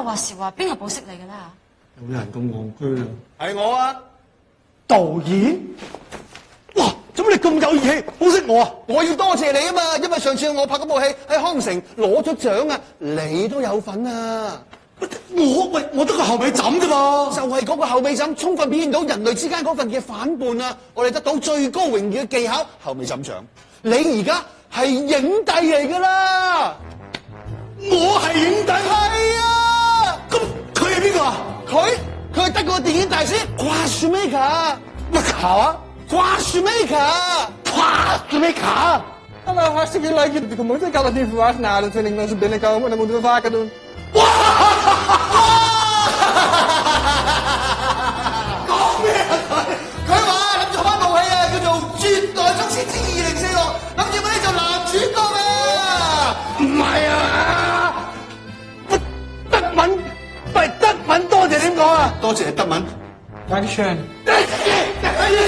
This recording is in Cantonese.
有話時話，邊個保釋你㗎啦？有人咁戇居啊！係我啊！導演，哇！做乜你咁有義氣，保釋我啊？我要多謝你啊嘛，因為上次我拍嗰部戲喺康城攞咗獎啊，你都有份啊！我得個後尾枕啫嘛，就係嗰個後尾枕，充分表現到人類之間嗰份嘅反叛啊！我哋得到最高榮譽嘅技巧後尾枕獎。你而家係影帝嚟㗎啦！我係影帝。係啊！咁佢係邊個啊？佢係德國電影大師 Quashmaker。乜球啊 Quashmaker。 Hallo, hartstikke leuk dat je komt. Ik had het niet verwacht. Nou, dat vind ik als ze binnenkomen. Dat moeten we vaker doen. 哇！講咩啊佢話諗住開部戲啊，叫做《絕代宗師之2046》，諗住俾你做男主角啊！唔係啊！乜德文？喂，德文多謝點講啊？多謝德文。Dankeschön. 哎呀